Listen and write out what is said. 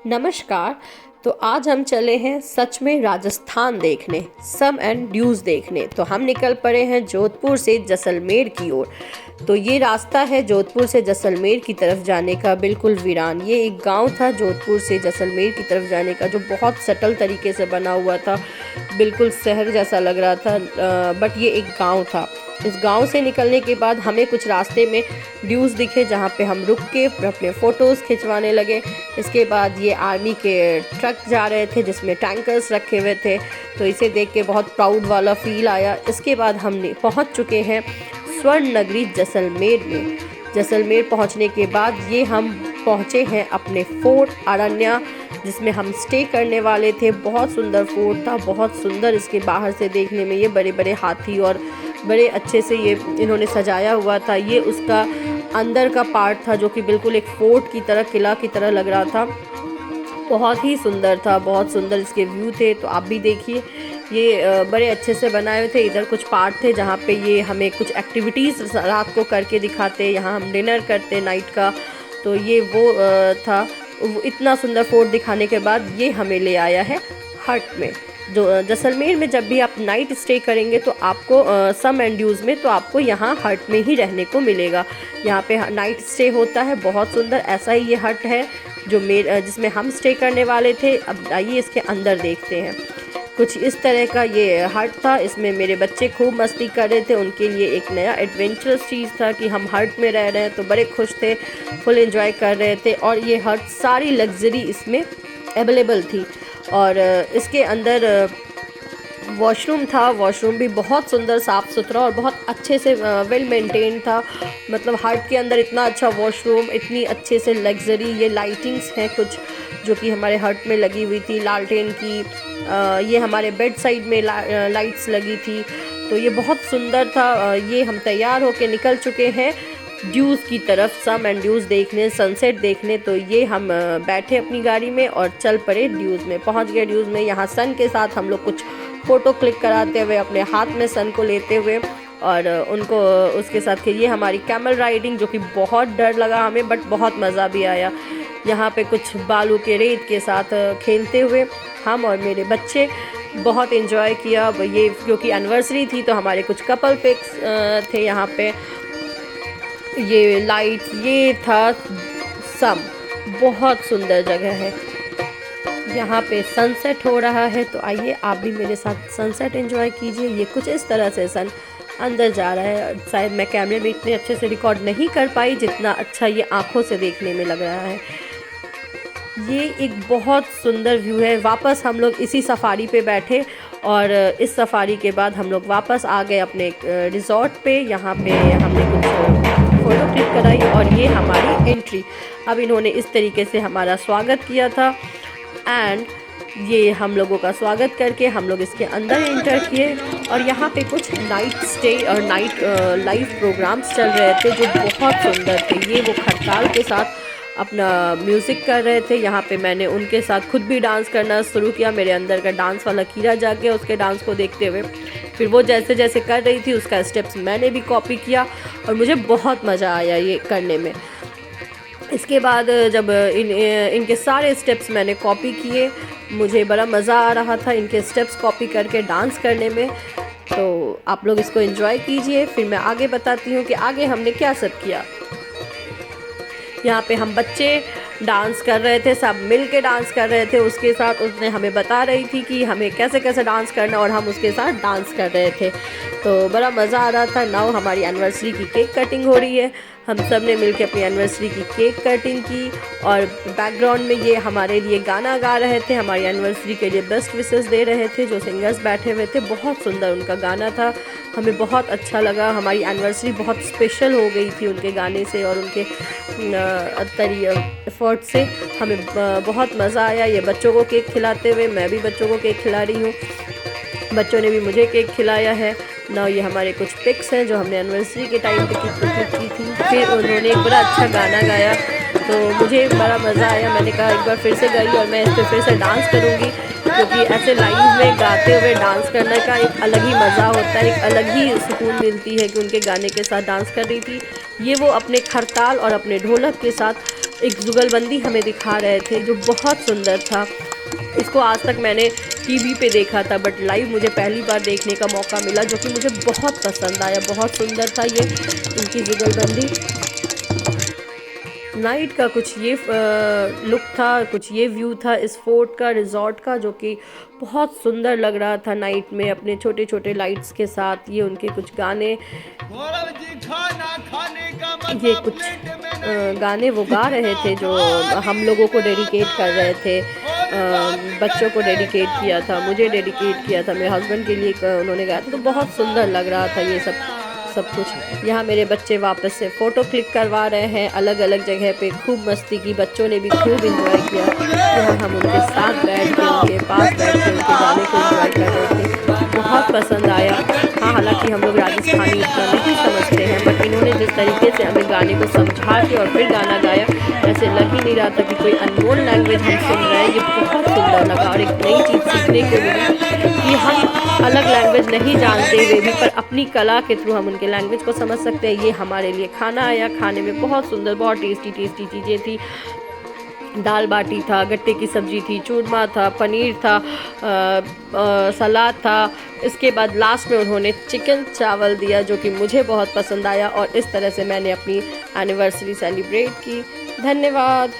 नमस्कार। तो आज हम चले हैं सच में राजस्थान देखने, सम एंड ड्यूज़ देखने। तो हम निकल पड़े हैं जोधपुर से जैसलमेर की ओर। तो ये रास्ता है जोधपुर से जैसलमेर की तरफ जाने का, बिल्कुल वीरान। ये एक गांव था जोधपुर से जैसलमेर की तरफ जाने का, जो बहुत सटल तरीके से बना हुआ था, बिल्कुल शहर जैसा लग रहा था, बट ये एक गांव था। इस गांव से निकलने के बाद हमें कुछ रास्ते में ड्यूज़ दिखे, जहाँ पे हम रुक के अपने फ़ोटोज़ खिंचवाने लगे। इसके बाद ये आर्मी के ट्रक जा रहे थे जिसमें टैंकर्स रखे हुए थे, तो इसे देख के बहुत प्राउड वाला फील आया। इसके बाद हम पहुँच चुके हैं स्वर्ण नगरी जैसलमेर में। जैसलमेर पहुँचने के बाद ये हम पहुँचे हैं अपने फोर्ट अरण्या, जिसमें हम स्टे करने वाले थे। बहुत सुंदर फोर्ट था, बहुत सुंदर। इसके बाहर से देखने में ये बड़े बड़े हाथी और बड़े अच्छे से ये इन्होंने सजाया हुआ था। ये उसका अंदर का पार्ट था जो कि बिल्कुल एक फोर्ट की तरह, किला की तरह लग रहा था। बहुत ही सुंदर था, बहुत सुंदर इसके व्यू थे। तो आप भी देखिए, ये बड़े अच्छे से बनाए हुए थे। इधर कुछ पार्ट थे जहाँ पे ये हमें कुछ एक्टिविटीज़ रात को करके दिखाते, यहाँ हम डिनर करते नाइट का। तो ये वो था। इतना सुंदर फोर्ट दिखाने के बाद ये हमें ले आया है हट में। जो जैसलमेर में जब भी आप नाइट स्टे करेंगे तो आपको सम एंड ड्यूज़ में, तो आपको यहाँ हट में ही रहने को मिलेगा। यहाँ पे नाइट स्टे होता है, बहुत सुंदर। ऐसा ही ये हट है जो जिसमें हम स्टे करने वाले थे। अब आइए इसके अंदर देखते हैं। कुछ इस तरह का ये हट था। इसमें मेरे बच्चे खूब मस्ती कर रहे थे। उनके लिए एक नया एडवेंचरस चीज़ था कि हम हट में रह रहे हैं, तो बड़े खुश थे, फुल एंजॉय कर रहे थे। और ये हट सारी लग्जरी इसमें अवेलेबल थी। और इसके अंदर वॉशरूम था। वॉशरूम भी बहुत सुंदर, साफ़ सुथरा और बहुत अच्छे से वेल मेंटेन था। मतलब हट के अंदर इतना अच्छा वॉशरूम, इतनी अच्छे से लग्जरी। ये लाइटिंग्स हैं कुछ जो कि हमारे हट में लगी हुई थी, लालटेन की। ये हमारे बेड साइड में लाइट्स लगी थी। तो ये बहुत सुंदर था। ये हम तैयार होके निकल चुके हैं ड्यूज़ की तरफ, सम एंड ड्यूज़ देखने, सनसेट देखने। तो ये हम बैठे अपनी गाड़ी में और चल पड़े ड्यूज़ में। पहुंच गए ड्यूज़ में। यहाँ सन के साथ हम लोग कुछ फ़ोटो क्लिक कराते हुए, अपने हाथ में सन को लेते हुए, और उनको उसके साथ ये हमारी कैमल राइडिंग, जो कि बहुत डर लगा हमें बट बहुत मज़ा भी आया। यहाँ पे कुछ बालू के रेत के साथ खेलते हुए हम और मेरे बच्चे बहुत इन्जॉय किया। ये क्योंकि एनिवर्सरी थी तो हमारे कुछ कपल पिक्स थे यहाँ पे। ये लाइट्स, ये था सम, बहुत सुंदर जगह है। यहाँ पे सनसेट हो रहा है, तो आइए आप भी मेरे साथ सनसेट एंजॉय कीजिए। ये कुछ इस तरह से सन अंदर जा रहा है। शायद मैं कैमरे में इतने अच्छे से रिकॉर्ड नहीं कर पाई जितना अच्छा ये आँखों से देखने में लग रहा है। ये एक बहुत सुंदर व्यू है। वापस हम लोग इसी सफारी पे बैठे और इस सफारी के बाद हम लोग वापस आ गए अपने रिजॉर्ट पे। यहाँ पे हमने कुछ फ़ोटो क्लिक कराई और ये हमारी एंट्री। अब इन्होंने इस तरीके से हमारा स्वागत किया था एंड ये हम लोगों का स्वागत करके हम लोग इसके अंदर एंटर किए। और यहाँ पे कुछ नाइट स्टे और नाइट लाइव प्रोग्राम्स चल रहे थे जो बहुत सुंदर थे। ये वो खटकाल के साथ अपना म्यूज़िक कर रहे थे। यहाँ पे मैंने उनके साथ खुद भी डांस करना शुरू किया। मेरे अंदर का डांस वाला कीड़ा जाग गया उसके डांस को देखते हुए। फिर वो जैसे जैसे कर रही थी उसका स्टेप्स मैंने भी कॉपी किया और मुझे बहुत मज़ा आया ये करने में। इसके बाद जब इनके सारे स्टेप्स मैंने कॉपी किए, मुझे बड़ा मज़ा आ रहा था इनके स्टेप्स कॉपी करके डांस करने में। तो आप लोग इसको एंजॉय कीजिए, फिर मैं आगे बताती हूँ कि आगे हमने क्या सब किया। यहाँ पे हम बच्चे डांस कर रहे थे, सब मिल के डांस कर रहे थे। उसके साथ उसने हमें बता रही थी कि हमें कैसे कैसे डांस करना, और हम उसके साथ डांस कर रहे थे। तो बड़ा मज़ा आ रहा था। नाउ हमारी एनिवर्सरी की केक कटिंग हो रही है। हम सब ने मिलकर अपनी एनिवर्सरी की केक कटिंग की और बैकग्राउंड में ये हमारे लिए गाना गा रहे थे, हमारी एनिवर्सरी के लिए बेस्ट विशेस दे रहे थे। जो सिंगर्स बैठे हुए थे, बहुत सुंदर उनका गाना था, हमें बहुत अच्छा लगा। हमारी एनिवर्सरी बहुत स्पेशल हो गई थी उनके गाने से और उनके एफर्ट से। हमें बहुत मज़ा आया ये बच्चों को केक खिलाते हुए। मैं भी बच्चों को केक खिला रही हूँ, बच्चों ने भी मुझे केक खिलाया है ना। ये हमारे कुछ पिक्स हैं जो हमने एनिवर्सरी के टाइम पे क्लिक की थी। फिर उन्होंने एक बड़ा अच्छा गाना गाया तो मुझे बड़ा मज़ा आया। मैंने कहा एक बार फिर से गाई और मैं इस पर फिर से डांस करूँगी, क्योंकि ऐसे लाइव में गाते हुए डांस करने का एक अलग ही मज़ा होता है, एक अलग ही सुकून मिलती है कि उनके गाने के साथ डांस कर रही थी। ये वो अपने खरताल और अपने ढोलक के साथ एक जुगलबंदी हमें दिखा रहे थे जो बहुत सुंदर था। इसको आज तक मैंने टीवी पे देखा था, बट लाइव मुझे पहली बार देखने का मौका मिला, जो कि मुझे बहुत पसंद आया। बहुत सुंदर था ये इनकी जुगलबंदी। नाइट का कुछ ये लुक था, कुछ ये व्यू था इस फोर्ट का, रिजॉर्ट का, जो कि बहुत सुंदर लग रहा था नाइट में अपने छोटे छोटे लाइट्स के साथ। ये उनके कुछ गाने, ये कुछ गाने वो गा रहे थे जो हम लोगों को डेडिकेट कर रहे थे। बच्चों को डेडिकेट किया था, मुझे डेडिकेट किया था, मेरे हस्बैंड के लिए उन्होंने गाया था। तो बहुत सुंदर लग रहा था ये सब कुछ। यहाँ मेरे बच्चे वापस से फ़ोटो क्लिक करवा रहे हैं अलग अलग जगह पे। खूब मस्ती की, बच्चों ने भी खूब इंजॉय किया। यहाँ हम उनके साथ बैठ के, उनके पास बैठ के उनके गाने को इंजॉय कर रहे थे। बहुत पसंद आया। हाँ, हालांकि हम लोग राजस्थानी इतना नहीं समझते हैं, बट इन्होंने जिस तरीके से हमें गाने को समझा के और फिर गाना गाया, ऐसे लग ही नहीं रहा था कि कोई अननोन लैंग्वेज हम सुन रहे हैं। ये बहुत सुंदर लगा और एक नई चीज़ सीखने को मिली कि हम अलग लैंग्वेज नहीं जानते हुए भी पर अपनी कला के थ्रू हम उनके लैंग्वेज को समझ सकते हैं। ये हमारे लिए खाना आया, खाने में बहुत सुंदर, बहुत टेस्टी चीज़ें थी। दाल बाटी था, गट्टे की सब्ज़ी थी, चूरमा था, पनीर था, सलाद था। इसके बाद लास्ट में उन्होंने चिकन चावल दिया, जो कि मुझे बहुत पसंद आया। और इस तरह से मैंने अपनी एनिवर्सरी सेलिब्रेट की। धन्यवाद।